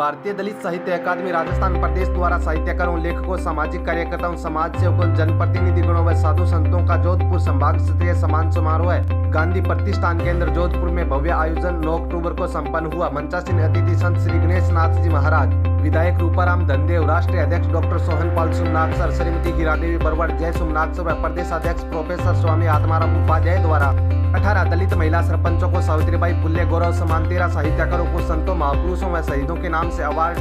भारतीय दलित साहित्य अकादमी राजस्थान प्रदेश द्वारा साहित्यकारों, लेखकों, सामाजिक कार्यकर्ताओं, समाज सेवकों, जनप्रतिनिधिगणों व साधु संतों का जोधपुर संभाग स्तरीय सम्मान समारोह गांधी प्रतिष्ठान केंद्र जोधपुर में भव्य आयोजन 9 अक्टूबर को संपन्न हुआ। मंचासीन अतिथि संत श्री गणेश नाथ जी महाराज, विधायक रूपाराम धनदेव, राष्ट्रीय अध्यक्ष डॉक्टर सोहनपाल सोमनाक्षर, श्रीमती हीरादेवी बरवड़, जय सोमनाक्षर व प्रदेशाध्यक्ष प्रोफेसर स्वामी आत्माराम उपाध्याय द्वारा 18 दलित महिला सरपंचों को सावित्रीबाई फुले गौरव सम्मान, 13 साहित्यकारों को संतों, महापुरुषों व शहीदों के नाम से अवार्ड,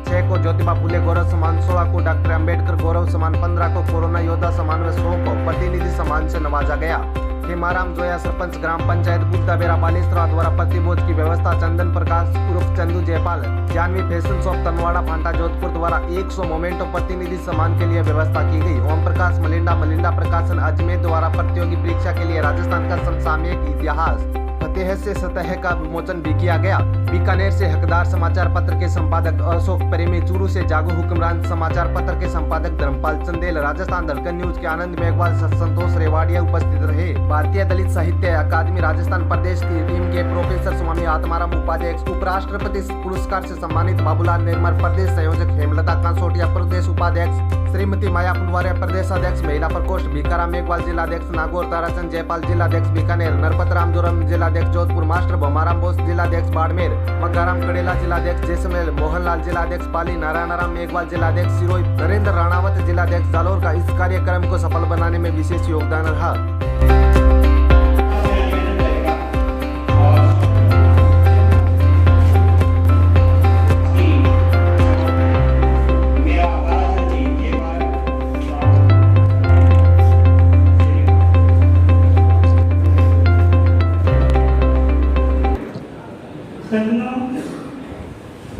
6 को ज्योतिबा फुले गौरव सम्मान, 16 को डॉक्टर अंबेडकर गौरव सम्मान, 15 को कोरोना योद्धा सम्मान व 100 को प्रतिनिधि सम्मान से नवाजा गया। हेमाराम जोया सरपंच ग्राम पंचायत बुद्धाबेरा बालेश्वरा द्वारा प्रतिभोज की व्यवस्था, चंदन प्रकाश उर्फ चंदू जयपाल, जानवी फैशन शॉप तनवाड़ा फांटा जोधपुर द्वारा 100 मोमेंटो प्रतिनिधि सम्मान के लिए व्यवस्था की गई। ओम प्रकाश मलिंडा प्रकाशन अजमेर द्वारा प्रतियोगी परीक्षा के लिए राजस्थान का समसामयिक इतिहास फतेह से सतह का विमोचन भी किया गया। बीकानेर से हकदार समाचार पत्र के संपादक अशोक प्रेमी, चूरू से जागो हुक्मरान समाचार पत्र के संपादक धर्मपाल चंदेल, राजस्थान धड़कन न्यूज के आनंद मेघवाल, संतोष रेवाड़िया उपस्थित रहे। भारतीय दलित साहित्य अकादमी राजस्थान प्रदेश की टीम के प्रोफेसर स्वामी आत्माराम उपाध्याय, उपराष्ट्रपति पुरस्कार से सम्मानित बाबूलाल निर्मल, प्रदेश संयोजक हेमलता कांसोटिया, प्रदेश उपाध्यक्ष श्रीमती माया पुनवारिया, प्रदेश अध्यक्ष महिला प्रकोष्ठ भीकाराम मेघवाल, जिलाध्यक्ष नागौर ताराचंद जयपाल, जिलाध्यक्ष बीकानेर, नरपत राम जोरम, जिलाध्यक्ष जोधपुर, मास्टर भोमाराम बोस, जिलाध्यक्ष बाड़मेर, मग्गाराम कड़ेला, जिलाध्यक्ष जैसलमेर, मोहनलाल, जिलाध्यक्ष पाली, नारायणराम मेघवाल, जिलाध्यक्ष सिरोही, नरेंद्र राणावत, जिलाध्यक्ष जालोर का इस कार्यक्रम को सफल बनाने में विशेष योगदान रहा।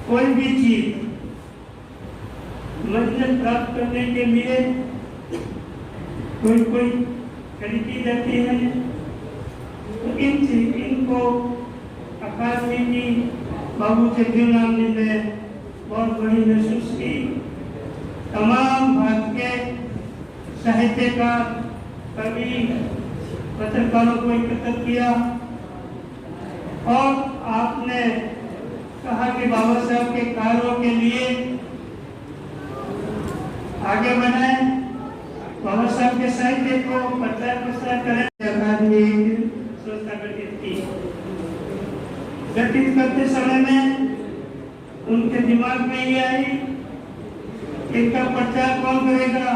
कोई भी चीज मंजिल प्राप्त करने के लिए कोई खरीदी जाती है, तो इनको अकादमी की बाबू जगदीवराम जी ने बहुत बड़ी महसूस की। तमाम भारतीय साहित्यकार, कवि, पत्रकारों को एकत्र किया और आपने कहा कि बाबा साहब के कार्यों के लिए आगे बढ़ाए, बाबा साहब के साहित्य को प्रचार प्रसार करें। अकादमी संस्था गठित की। गठित करते समय में उनके दिमाग में ये आई, इनका प्रचार कौन करेगा,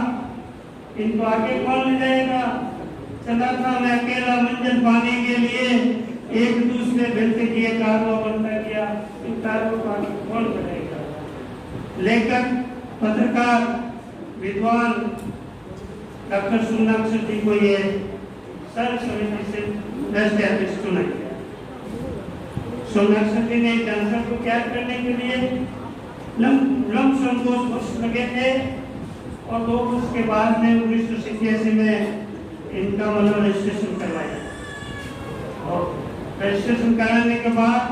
इनको आगे कौन ले जाएगा। चला था मैं अकेला मंजिल पाने के लिए, एक दूसरे मिलते किए कार्यों बनता गया, इन कार्यों का कौन करेगा। लेखक, पत्रकार, विद्वान डॉक्टर सोमनाक्षर जी को ये सर्व समिति से दस्तावेज चुना गया। सोमनाक्षर जी ने जनसंघ को तैयार करने के लिए लमसम 2 वर्ष लगे थे और 2 वर्ष के बाद में 1987 में इनका रजिस्ट्रेशन करवाया और रजिस्ट्रेशन कराने के बाद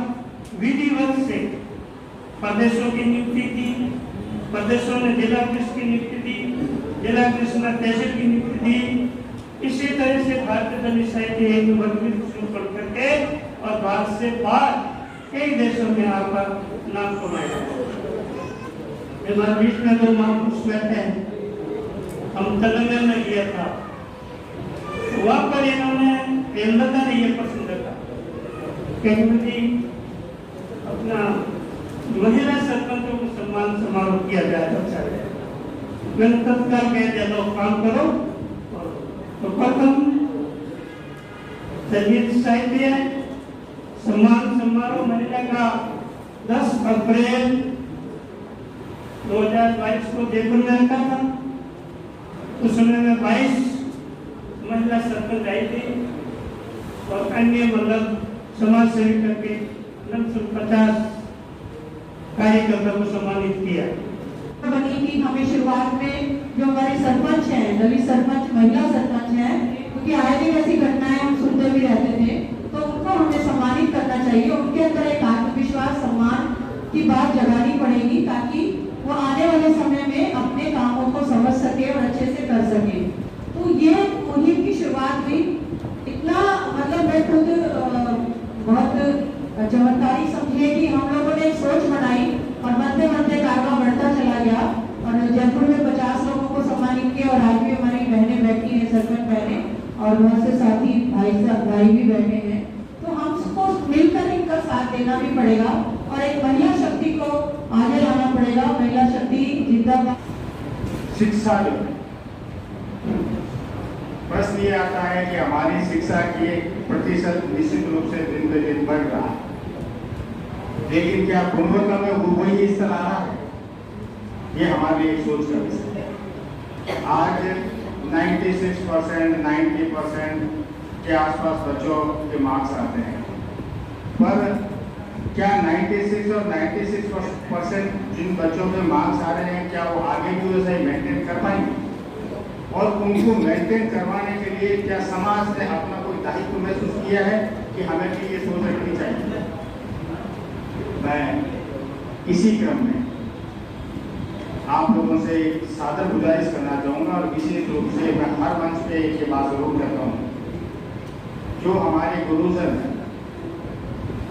विधिवत से प्रदेशों की नियुक्ति की। प्रदेशों ने जिला कृषि की नियुक्ति दी, जिला कृषि ने तहसील की नियुक्ति दी। इसी तरह से भारतीय दलित साहित्य एक वर्गीकृत शुरू करके और भारत से बाहर कई देशों में आपका नाम कमाया। हमारे बीच में 2 महापुरुष बैठे हैं, हम तेलंगाना में गया था, वहां पर इन्होंने हेमलता ने ये पसंद रखा कि अपना महिला सरपंचों को सम्मान समारोह किया जाए। अच्छा है, मैंने तत्काल कह दिया लो काम करो। तो प्रथम दलित साहित्य सम्मान समारोह महिला का 10 अप्रैल 2022 को जयपुर में रखा था। उस समय में 22 महिला सरपंच आई थी और अन्य मतलब समाज सेवी करके 950 कार्यकर्ता को सम्मानित किया। बनी थी हमें शुरुआत में जो हमारे सरपंच हैं, दलित सरपंच, महिला सरपंच हैं, क्योंकि आए दिन ऐसी घटनाएं हम सुनते भी रहते थे, तो उनको हमें सम्मानित करना चाहिए। उनके अंदर एक आत्मविश्वास, सम्मान की बात जगानी पड़ेगी ताकि वो आने वाले समय में अपने कामों को समझ सके और अच्छे से कर सके। तो ये मुहिम की शुरुआत हुई। इतना मतलब मैं खुद बहुत चमत्कारी समझिए कि हम लोगों ने सोच बनाई और मंदिर और बहुत से साथी भाई भी बैठे हैं, तो हमको मिलकर इनका साथ देना भी पड़ेगा और एक महिला शक्ति को आगे लाना पड़ेगा। महिला शक्ति जिंदाबाद। शिक्षा जो है, प्रश्न ये आता है कि हमारी शिक्षा की प्रतिशत निश्चित रूप से दिन ब दिन बढ़ रहा है, लेकिन क्या गुणवत्ता में वो वही स्तर आ रहा है? ये हमारे लिए सोच का विषय है। आज 96%, 90% के आसपास बच्चों के मार्क्स आते हैं, पर क्या 96 और 96% जिन बच्चों के मार्क्स आ रहे हैं, क्या वो आगे भी वैसे मेंटेन कर पाएंगे? और उनको मेंटेन करवाने के लिए क्या समाज ने अपना कोई दायित्व महसूस किया है कि हमें भी ये सोच रखनी चाहिए? मैं इसी क्रम में आप लोगों से सादर गुजारिश करना चाहूँगा और विशेष रूप से मैं हर मंच पे ये बात जरूर करता हूँ, जो हमारे गुरुजन हैं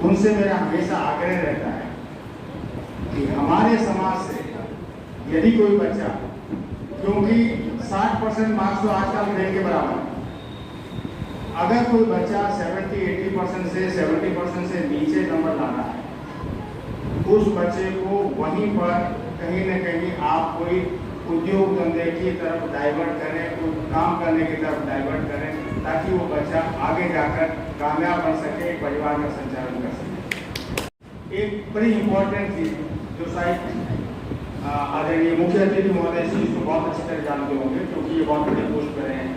उनसे मेरा हमेशा आग्रह रहता है कि हमारे समाज से यदि कोई बच्चा, क्योंकि 60% मार्क्स तो आजकल फेल के बराबर है, अगर कोई बच्चा 70-80% से 70% से नीचे नंबर ला रहा है, उस बच्चे को वहीं पर कहीं न कहीं आप कोई उद्योग धंधे की तरफ डाइवर्ट करें, कोई काम करने की तरफ डाइवर्ट करें, ताकि वो बच्चा आगे जाकर कामयाब बन सके, परिवार का संचालन कर सके। एक बड़ी इम्पोर्टेंट चीज जो शायद आदरणीय मुख्य अतिथि महोदय इसको बहुत अच्छी तरह जानते होंगे, क्योंकि ये बहुत बड़े पोस्ट पर हैं।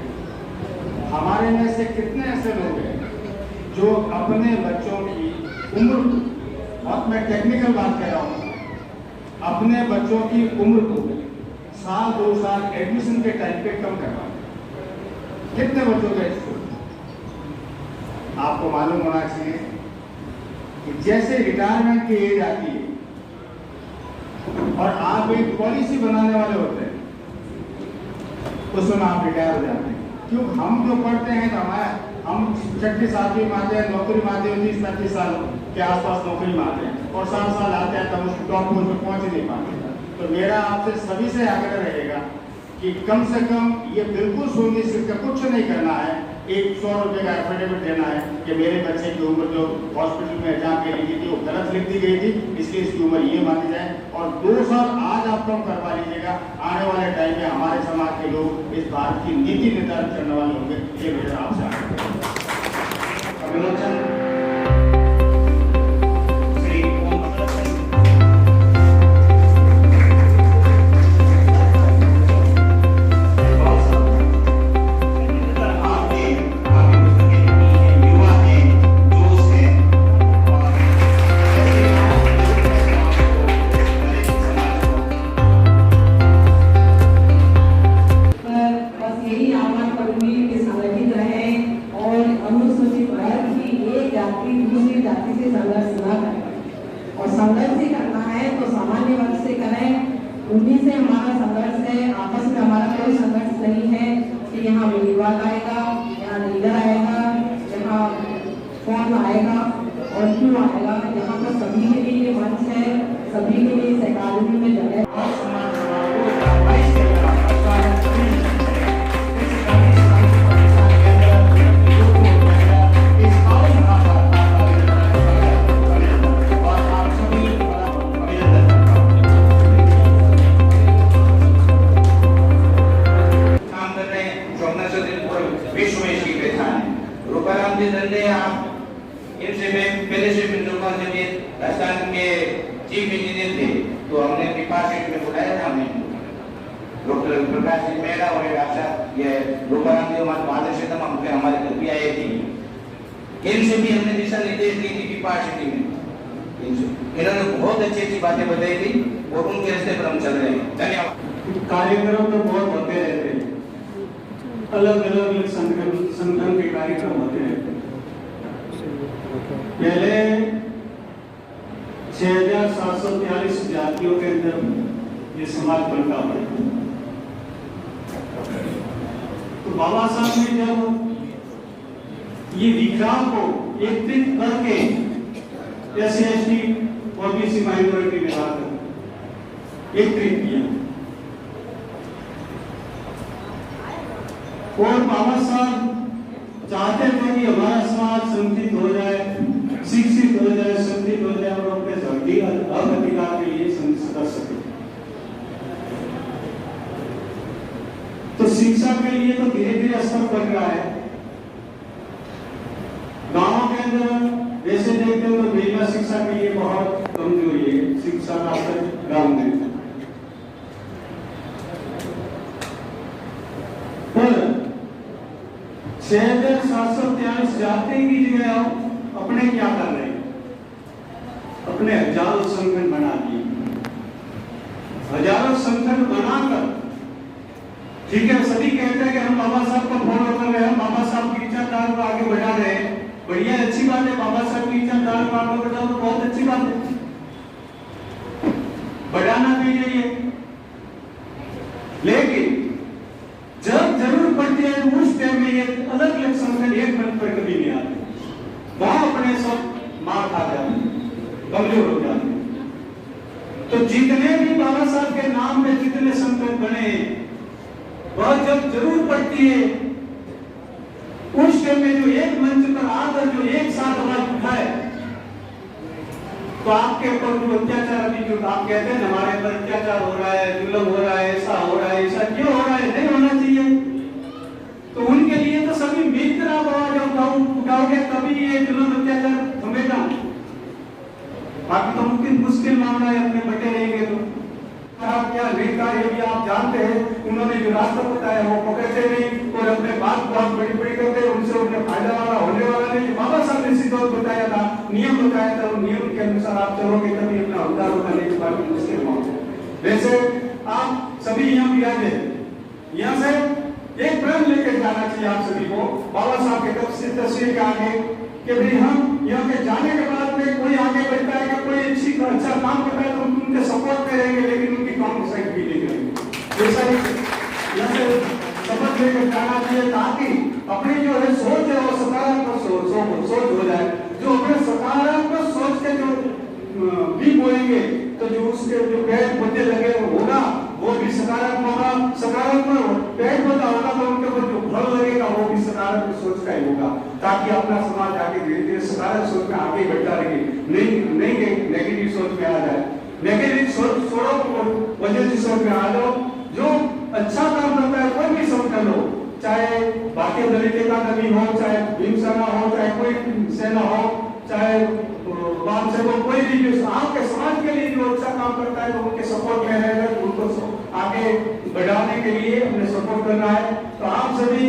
हमारे में से कितने ऐसे लोग हैं जो अपने बच्चों की उम्र, बहुत मैं टेक्निकल बात कह रहा हूँ, अपने बच्चों की उम्र को साल 2 साल एडमिशन के टाइम पे कम करवा? कितने बच्चों का स्कूल? आपको मालूम होना चाहिए कि जैसे रिटायरमेंट की एज आती है और आप एक पॉलिसी बनाने वाले होते हैं, उस समय आप रिटायर हो जाते हैं। क्यों? हम जो पढ़ते हैं तो हम 6वीं 7वीं में आते हैं, नौकरी में आते हैं 30-35 साल के आसपास नौकरी में आते हैं और 7 साल आते हैं तब उस टॉप पोस्ट पर पहुंच नहीं पाते। तो मेरा आपसे सभी से आग्रह रहेगा कि कम से कम ये बिल्कुल सुनिश्चित कर, कुछ नहीं करना है, एक 100 रुपये का एफिडेविट देना है कि मेरे बच्चे की उम्र जो हॉस्पिटल में एग्जाम के लिखी थी वो गलत लिख दी गई थी, इसलिए इसकी उम्र ये मानी जाए, और 2 साल आज आप कम करवा लीजिएगा। आने वाले टाइम में हमारे समाज के लोग इस बात की नीति निर्धारित करने वाले होंगे। ये मेरा आपसे आग्रह है। उन्हीं से हमारा संघर्ष है, आपस में हमारा कोई संघर्ष नहीं है कि यहाँ विवाद आएगा, यहाँ लीडर आएगा, यहाँ कौन आएगा और क्यों आएगा। यहाँ पर सभी के लिए मंच है, सभी के लिए इस अकादमी में जगह। राजस्थान के चीफ इंजीनियर थे, तो हमने डिपार्टमेंट में बुलाया था, हमने डॉक्टर प्रकाश जी मेहरा और ये रूपाराम मार्गदर्शन हमारे घर भी आए थे। इनसे भी हमने दिशा निर्देश दी थी डिपार्टमेंट में, इन्होंने बहुत अच्छी अच्छी बातें बताई थी और उनके रास्ते पर हम चल रहे हैं। धन्यवाद। कार्यक्रम तो बहुत होते रहते हैं, अलग अलग संगठन के कार्यक्रम होते हैं। पहले 6743 जातियों के अंदर ये समाज बनता है, तो बाबा साहब ने जब ये विचार को एकत्रित करके SC/ST और BC माइनॉरिटी विभाग एकत्रित किया, और बाबा साहब चाहते थे कि हमारा समाज संगठित हो जाए, शिक्षित हो जाए, संगठित हो जाए और अपने हक अधिकार के लिए संघर्ष कर सके। तो शिक्षा के लिए तो धीरे धीरे स्तर बढ़ रहा है। गांवों के अंदर जैसे देखते हो तो महिला शिक्षा के लिए बहुत कमजोरी है, शिक्षा का स्तर गांव में। पर 6743 जाते की जगह अपने क्या कर रहे हैं? अपने हजारों संगठन बना दिए, हजारों संगठन बनाकर, ठीक है, सभी कहते हैं कि हम बाबा साहब को फॉलो कर रहे हैं, बाबा साहब की विचारधारा को आगे बढ़ा रहे हैं, बढ़िया अच्छी बात है, बाबा साहब की विचारधारा को आगे बढ़ाओ तो बहुत अच्छी बात है, बढ़ाना भी चाहिए। लेकिन जब जरूरत पड़ती है उस टाइम में ये अलग अलग संगठन एक मंच पर कभी नहीं आते, वहां अपने सब मार खा जाते, कमजोर हो जाते। तो जितने भी बाबा साहब के नाम में जितने संगठन बने, वह जब जरूरत पड़ती है उस टाइम में जो एक मंच पर आकर जो एक साथ आवाज उठाए, तो आपके ऊपर जो अत्याचार अभी जो आप कहते हैं हमारे ऊपर अत्याचार हो रहा है, जुल्म हो रहा है, ऐसा हो रहा है, ऐसा क्यों हो रहा है, नहीं होना चाहिए। तो उनके लिए तो सभी मिलकर आप आवाज उठाओगे तभी ये जुल्म अत्याचार थमेगा, बाकी तो मुश्किल मामला है, अपने बटे रहेंगे। तो क्या नेता ये भी आप जानते हैं, उन्होंने जो रास्ता बताया वो पकड़ते नहीं और अपने बात बहुत बड़ी बड़ी करते हैं, उनसे उन्हें फायदा वाला होने वाला नहीं। बाबा साहब ने सीधा बताया था, नियम बताया था, नियम के अनुसार आप चलोगे तभी अपना उद्धार होगा, नहीं तो बाकी मुश्किल मामला। वैसे आप सभी यहाँ भी आए, यहाँ से एक प्रण लेकर जाना चाहिए आप सभी को बाबा साहब के तस्वीर के आगे, कि भाई हम यहाँ के जाने के बाद में कोई आगे बढ़ता है कि कोई अच्छा काम करता है तो उनके सपोर्ट में रहेंगे, लेकिन उनकी काम साइड भी नहीं करेंगे। ऐसा ही यहाँ से शपथ लेकर जाना चाहिए ताकि अपनी जो है सोच है वो सकारात्मक सोच हो जाए। जो अपने सकारात्मक सोच के जो भी बोलेंगे तो जो उसके जो पेड़ पौधे लगे होगा वो भी सकारात्मक पेड़ पौधा होगा तो उनके ऊपर जो फल लगेगा वो भी सकारात्मक सोच का ही होगा, ताकि अपना समाज आगे धीरे धीरे सकारात्मक सोच में आगे बढ़ता रहे, नहीं नेगेटिव सोच में आ जाए। नेगेटिव सोच छोड़ो, पॉजिटिव सोच में आ जाओ। जो अच्छा काम करता है कोई भी संगठन हो, चाहे भारतीय दलित अकादमी हो, चाहे भीम सेना हो, चाहे कोई सेना हो, चाहे बात से वो कोई भी जो आपके समाज के लिए जो अच्छा काम करता है तो उनके सपोर्ट में रहेगा, उनको आगे बढ़ाने के लिए उन्हें सपोर्ट करना है। तो आप सभी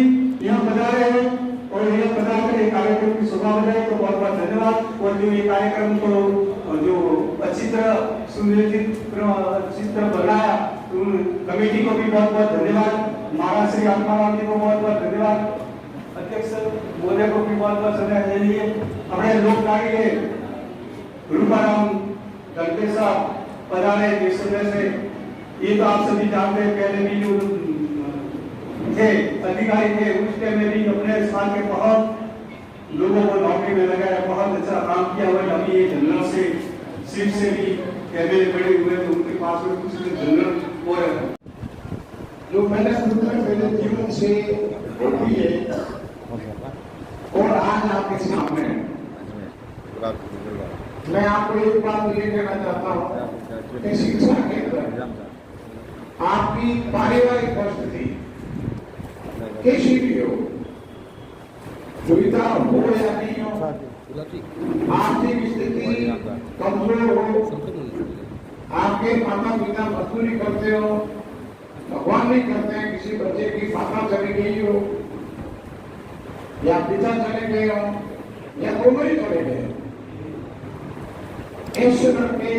यहाँ पधारे हैं और यहाँ पधार कर कार्यक्रम की शोभा बढ़ाई, तो बहुत बहुत धन्यवाद। और जो ये कार्यक्रम को जो अच्छी तरह अच्छी तरह बनाया तो कमेटी को भी बहुत बहुत धन्यवाद, महाराज श्री आत्माराम जी को बहुत बहुत धन्यवाद, अध्यक्ष महोदय को भी बहुत बहुत धन्यवाद। हमारे लोक नायक रूपाराम गणपे साहब पधारे जिस समय से, ये तो आप सभी जानते हैं, पहले भी जो थे अधिकारी थे उस टाइम में भी अपने स्थान के बहुत लोगों को नौकरी में लगाया, बहुत अच्छा काम किया हुआ। अभी ये जनरल से सीट से भी कैमरे बड़े हुए तो उनके पास में कुछ जनरल और जो मैंने मेरे जीवन से होती है और आज आपके सामने मैं आपको एक बात ये कहना चाहता हूँ कि शिक्षा के अंदर आपकी पारिवारिक परिस्थिति कैसी भी हो, दुविधा हो या नहीं हो, आर्थिक स्थिति कमजोर हो, आपके माता पिता मजदूरी करते हो, भगवान नहीं करते हैं किसी बच्चे की माता चली गई हो या पिता चले गए हो या दोनों ही चले गए, ऐसे लड़के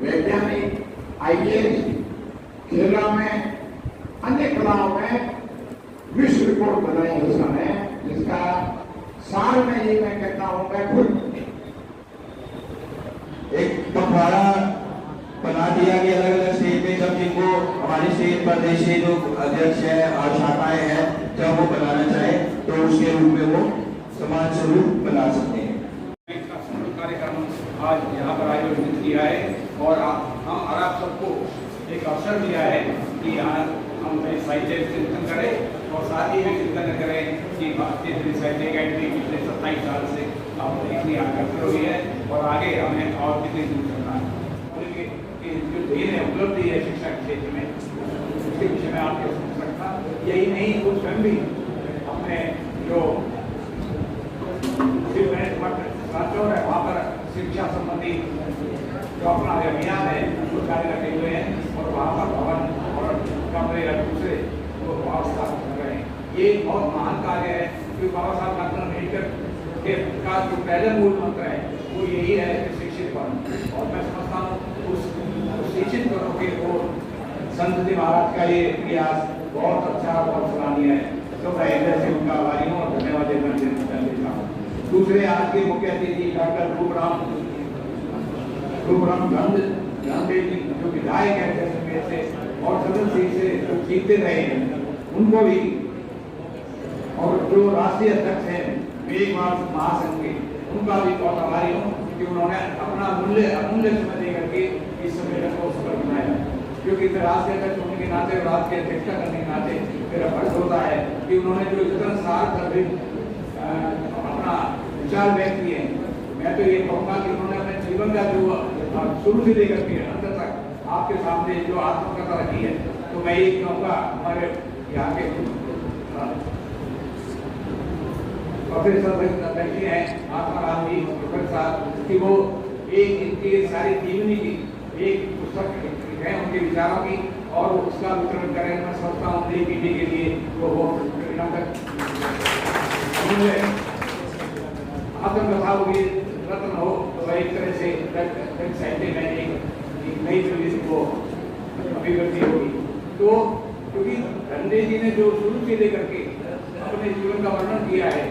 वैज्ञानिक IAS खेलों में अन्य कलाओं में विश्व रिकॉर्ड बनाया उसने, जिसका साल में ये मैं कहता हूं मैं खुद एक पखवाड़ा बना दिया कि अलग अलग स्टेट में जब जिनको हमारे स्टेट प्रदेश के जो अध्यक्ष है और शाखाएं हैं जब वो बनाना चाहे तो उसके रूप में वो समाज स्वरूप बना सकते हैं। कार्यक्रम आज यहाँ पर आयोजित किया है और हम आप सबको एक अवसर दिया है कि यहाँ हम साहित्य चिंतन करें और साथ ही में चिंतन करें कि भारतीय साहित्य अकेडमी पिछले 27 साल से अपनी इतनी आकर्षण हुई है और आगे हमें और कितनी दूर करना है। कि जो देन है उपलब्धि है शिक्षा के क्षेत्र में, उसके विषय में आपके समझ सकता यही नहीं, वो स्वयं भी अपने जो है वहाँ पर शिक्षा संबंधी जो अपना अभियान है वो कार्य रखे हुए हैं और वहाँ पर भवन और कमरे या दूसरे वो स्थापित कर रहे हैं। ये बहुत महान कार्य है क्योंकि बाबा साहब डॉक्टर अम्बेडकर के का जो पहला मूल मंत्र है वो यही है कि शिक्षित बनो, और मैं समझता हूँ उस शिक्षित बनो के वो संत जी महाराज का ये प्रयास बहुत अच्छा और सराहनीय है। तो मैं ऐसे उनका आभारी हूँ और धन्यवाद देता हूँ। दूसरे आज के मुख्य अतिथि डॉक्टर रूपराम गांधी जी जो विधायक है जैसलमेर से और सदन सीट से जो जीतते रहे हैं उनको भी, और जो राष्ट्रीय अध्यक्ष हैं मेघवाल महासंघ के, उनका भी बहुत आभारी हूँ कि उन्होंने अपना अमूल्य समय देकर के इस सम्मेलन को सफल बनाया। क्योंकि राष्ट्रीय अध्यक्ष होने के नाते और राज्य की अध्यक्षता करने के नाते मेरा फर्ज होता है कि उन्होंने जो इतना सार अपना विचार व्यक्त किए, मैं तो ये कहूँगा कि उन्होंने अपने जीवन का जो शुरू से लेकर के अंत तक आपके सामने जो आत्मकथा रखी है, तो मैं ये कहूँगा हमारे यहाँ के प्रोफेसर अध्यक्ष हैं आत्माराम जी प्रोफेसर साहब कि वो एक इनकी सारी जीवनी की एक पुस्तक है उनके विचारों की और उसका वितरण करें। मैं समझता हूँ नई पीढ़ी के लिए वो आत्मकथा होगी रत्न हो, तो एक तरह से साहित्य में एक नई पीढ़ी को अभिव्यक्ति होगी। तो क्योंकि धनंजय जी ने जो शुरू से लेकर के अपने जीवन का वर्णन किया है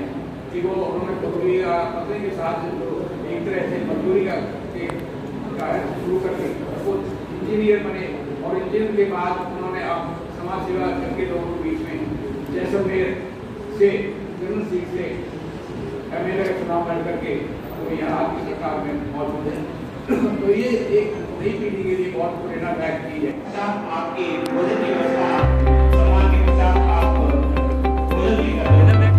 कि वो उन्होंने टोकरी या पत्नी के साथ एक तरह से मजदूरी का कार्य शुरू करके वो इंजीनियर बने और इंजीनियर के बाद उन्होंने अब समाज सेवा करके लोगों के बीच में जैसलमेर से जर्नल सीट से एमएलए का चुनाव लड़ करके तो यहाँ की सरकार में मौजूद है। तो ये एक नई पीढ़ी के लिए बहुत प्रेरणादायक चीज है। आपकी भोजन की व्यवस्था सम्मान के साथ आप भोजन भी कर रहे हैं।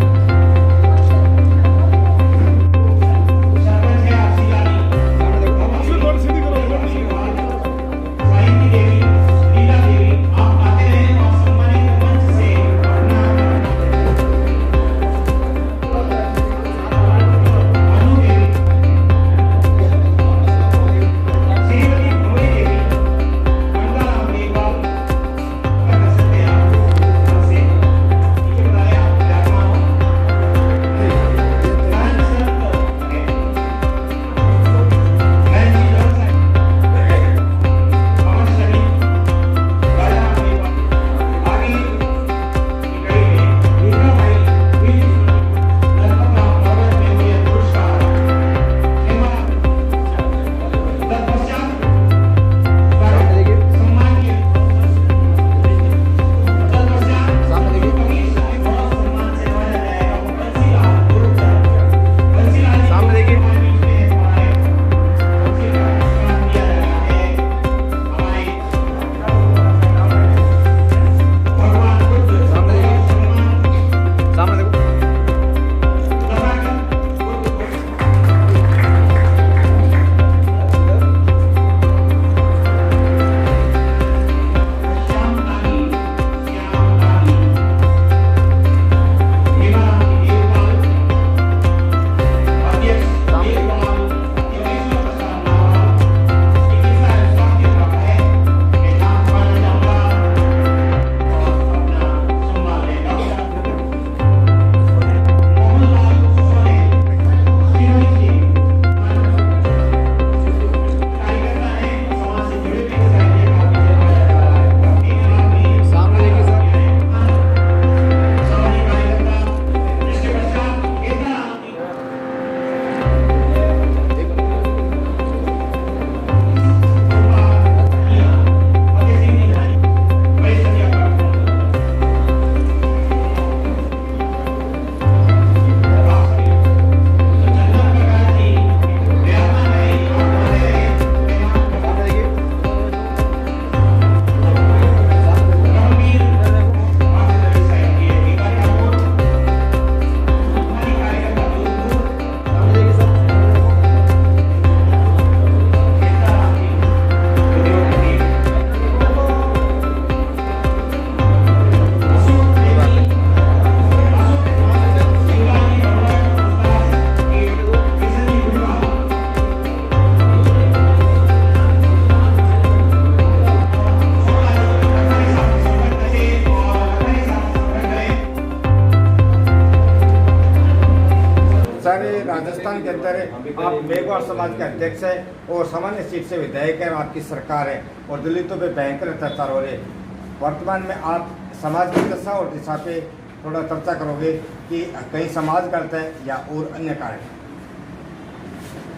महोदय, आप मेघवाल समाज के अध्यक्ष हैं और सामान्य सीट से विधायक हैं, आपकी सरकार है और दलितों पे भयंकर अत्याचार हो रहे हैं। वर्तमान में आप समाज की दशा और दिशा पे थोड़ा चर्चा करोगे कि कहीं समाज गलत है या और अन्य कारण?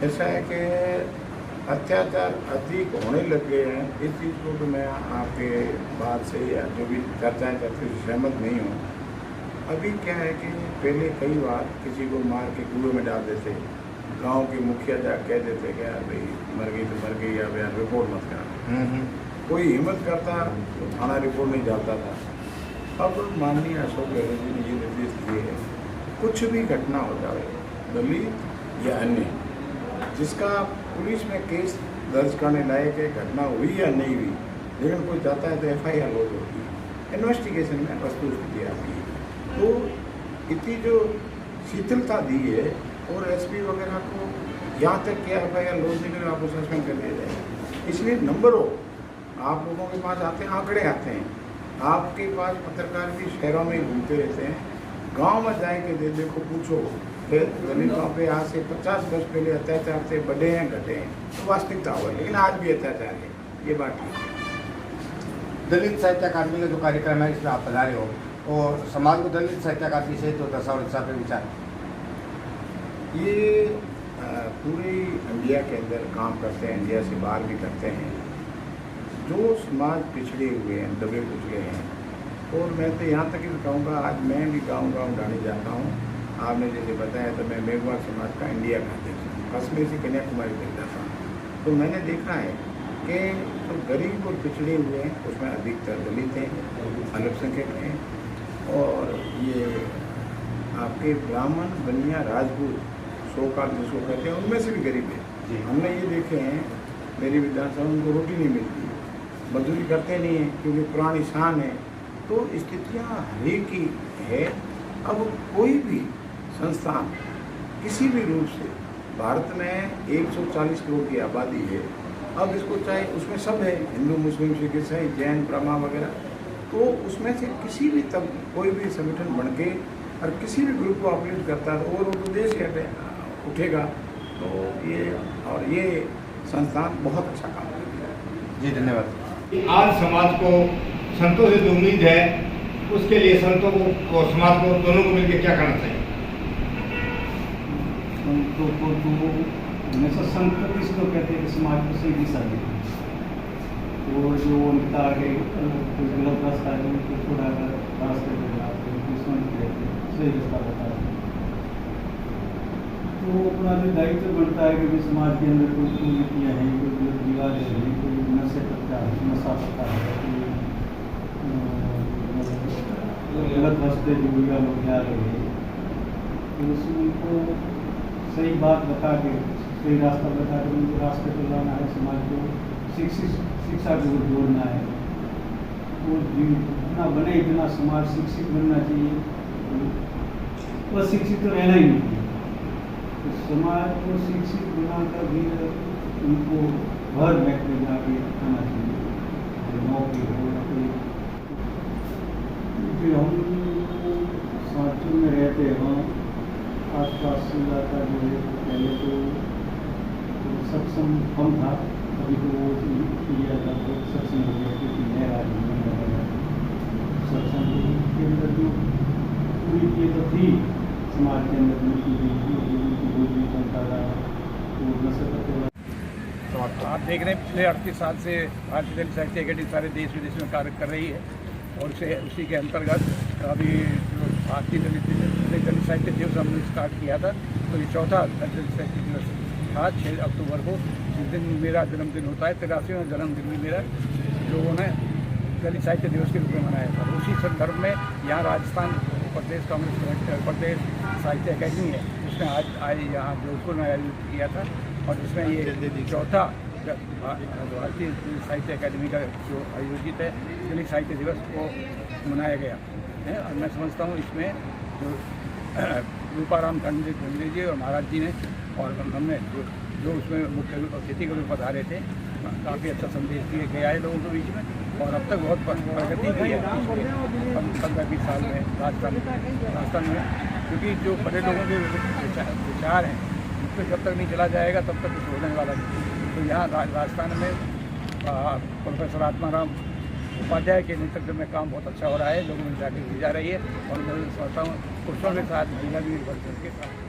ऐसा है कि अत्याचार अधिक होने लग गए हैं। इस चीज़ को तो मैं आपके बात से या जो भी चर्चाएं चलती है सहमत नहीं हूँ। अभी क्या है कि पहले कई बार किसी को मार के कुएं में डाल देते, गांव के मुखिया जा कह देते कि यार भाई मर गई तो मर गई, या यार रिपोर्ट मत करा। कोई हिम्मत करता तो थाना रिपोर्ट नहीं डालता था। अब माननीय अशोक गहलोत जी ने ये निर्देश दिए हैं, कुछ भी घटना हो जाए दलित या अन्य, जिसका पुलिस में केस दर्ज करने लायक है, घटना हुई या नहीं हुई, लेकिन कोई जाता है तो FIR लॉन्च होती है, इन्वेस्टिगेशन में वस्तुस्थिति आती है। तो इतनी जो शिथिलता दी है और SP वगैरह को यहाँ तक कि FIR लॉन्च नहीं कर आपको सस्पेंड कर दिया जाए। इसलिए नंबरों आप लोगों के पास आते हैं, आंकड़े आते हैं, आपके पास पत्रकार भी शहरों में घूमते रहते हैं, गांव में जाएंगे देखो पूछो दलितों पे आज से 50 वर्ष पहले अत्याचार थे, बढ़े हैं घटे हैं, तो वास्तविकता हुआ, लेकिन आज भी अत्याचार है, ये बात ठीक है। दलित साहित्य अकादमी का जो कार्यक्रम है इसमें आप पधारे हो और समाज को दलित साहित्य अकादमी से तो दशा और दिशा पे विचार? ये पूरे इंडिया के अंदर काम करते हैं, इंडिया से बाहर भी करते हैं, जो समाज पिछड़े हुए हैं, दबे कुचले हैं। और मैं तो यहाँ तक ही कहूँगा, आज मैं भी गाँव ढाणी जाता हूँ। आपने जैसे बताया तो मैं मेघवाल समाज का इंडिया का अध्यक्ष हूँ, कश्मीर से कन्याकुमारी तक जाता हूँ। तो मैंने देखा है कि जो गरीब और पिछड़े हुए हैं उसमें अधिकतर दलित हैं, अल्पसंख्यक हैं, और ये आपके ब्राह्मण, बनिया, राजपूत, सोकाल जिसको कहते हैं, उनमें से भी गरीब है। हमने ये देखे हैं, मेरी विधानसभा में उनको रोटी नहीं मिलती, मजदूरी करते नहीं हैं क्योंकि पुरानी शान है। तो स्थितियाँ हरेक की है। अब कोई भी संस्थान किसी भी रूप से, भारत में 140 करोड़ की आबादी है, अब इसको चाहे उसमें सब है, हिंदू, मुस्लिम, सिख, ईसाई, जैन, ब्राह्मण वगैरह, तो उसमें से किसी भी तब कोई भी संगठन बन के और किसी भी ग्रुप को अपलिफ्ट करता है तो वो देश उठेगा। तो ये संस्थान बहुत अच्छा काम करेगा। जी धन्यवाद। आज समाज को संतों से जो उम्मीद है उसके लिए संतों को और समाज को दोनों को मिलकर क्या करना चाहिए? संतों को तो हमेशा संत किसको कहते हैं कि समाज को सही दिशा दे, और जो उनका आगे कोई गलत रास्ता है उनको थोड़ा रास्ते पर संत कहते हैं, सही रास्ता बता है। तो अपना जो दायित्व बनता है कि समाज के अंदर कोई कुरीतियाँ हैं, कोई दीवारें हैं, कोई नशा पता है, गलत रास्ते जो युवा लोग जा रहे हैं, तो उसमें उनको सही बात बता के, सही रास्ता बता के उनको रास्ते पर लाना है। समाज को शिक्षा को जोड़ना है, और जितना बने इतना समाज शिक्षित बनना चाहिए, और शिक्षित तो रहना ही नहीं चाहिए। तो समाज को शिक्षित बनाकर भी उनको घर बैठे जाके आना चाहिए, नौकरी हो क्योंकि हम सांचों में रहते हैं, आसपास इलाका जो है पहले तो सक्षम कम था, अभी तो वो एरिया का बहुत सक्षम हो गया क्योंकि नया राज्य सक्षम के अंदर जो पूरी की तो थी समाज के अंदर उनकी बहुत भी चलता रहा, तो नशे पत्ते। आप देख रहे हैं पिछले 38 साल से भारतीय दलित साहित्य अकेडमी सारे देश विदेश में कार्य कर रही है, और उसी के अंतर्गत अभी जो भारतीय दलित साहित्य दिवस हमने स्टार्ट किया था, तो ये चौथा दलित साहित्य दिवस था 6 अक्टूबर को, जिस दिन मेरा जन्मदिन होता है। 83वां जन्मदिन भी मेरा लोगों ने दलित साहित्य दिवस के रूप में मनाया था। उसी संदर्भ में यहाँ राजस्थान प्रदेश कांग्रेस प्रदेश साहित्य अकेडमी है, उसने आज यहाँ जोधपुर में आयोजित किया था, और इसमें ये चौथा भारतीय साहित्य अकादमी का जो आयोजित है दलित साहित्य दिवस को मनाया गया है। और मैं समझता हूँ इसमें जो रूपाराम टंडे जी और महाराज जी ने और हमने जो उसमें मुख्य अतिथि के रूप में पधारे थे, काफ़ी अच्छा संदेश दिए गया है लोगों के बीच में, और अब तक बहुत प्रगति की है 15-20 साल में राजस्थान में, क्योंकि जो बड़े लोगों के विचार हैं उसको जब तक नहीं चला जाएगा तब तक कुछ होने वाला नहीं। तो यहाँ राजस्थान में प्रोफेसर आत्माराम उपाध्याय के नेतृत्व में काम बहुत अच्छा हो रहा है, लोगों में जागृति दी जा रही है और मैं समझता हूँ पुरुषों के साथ महिला भी बढ़ चढ़ के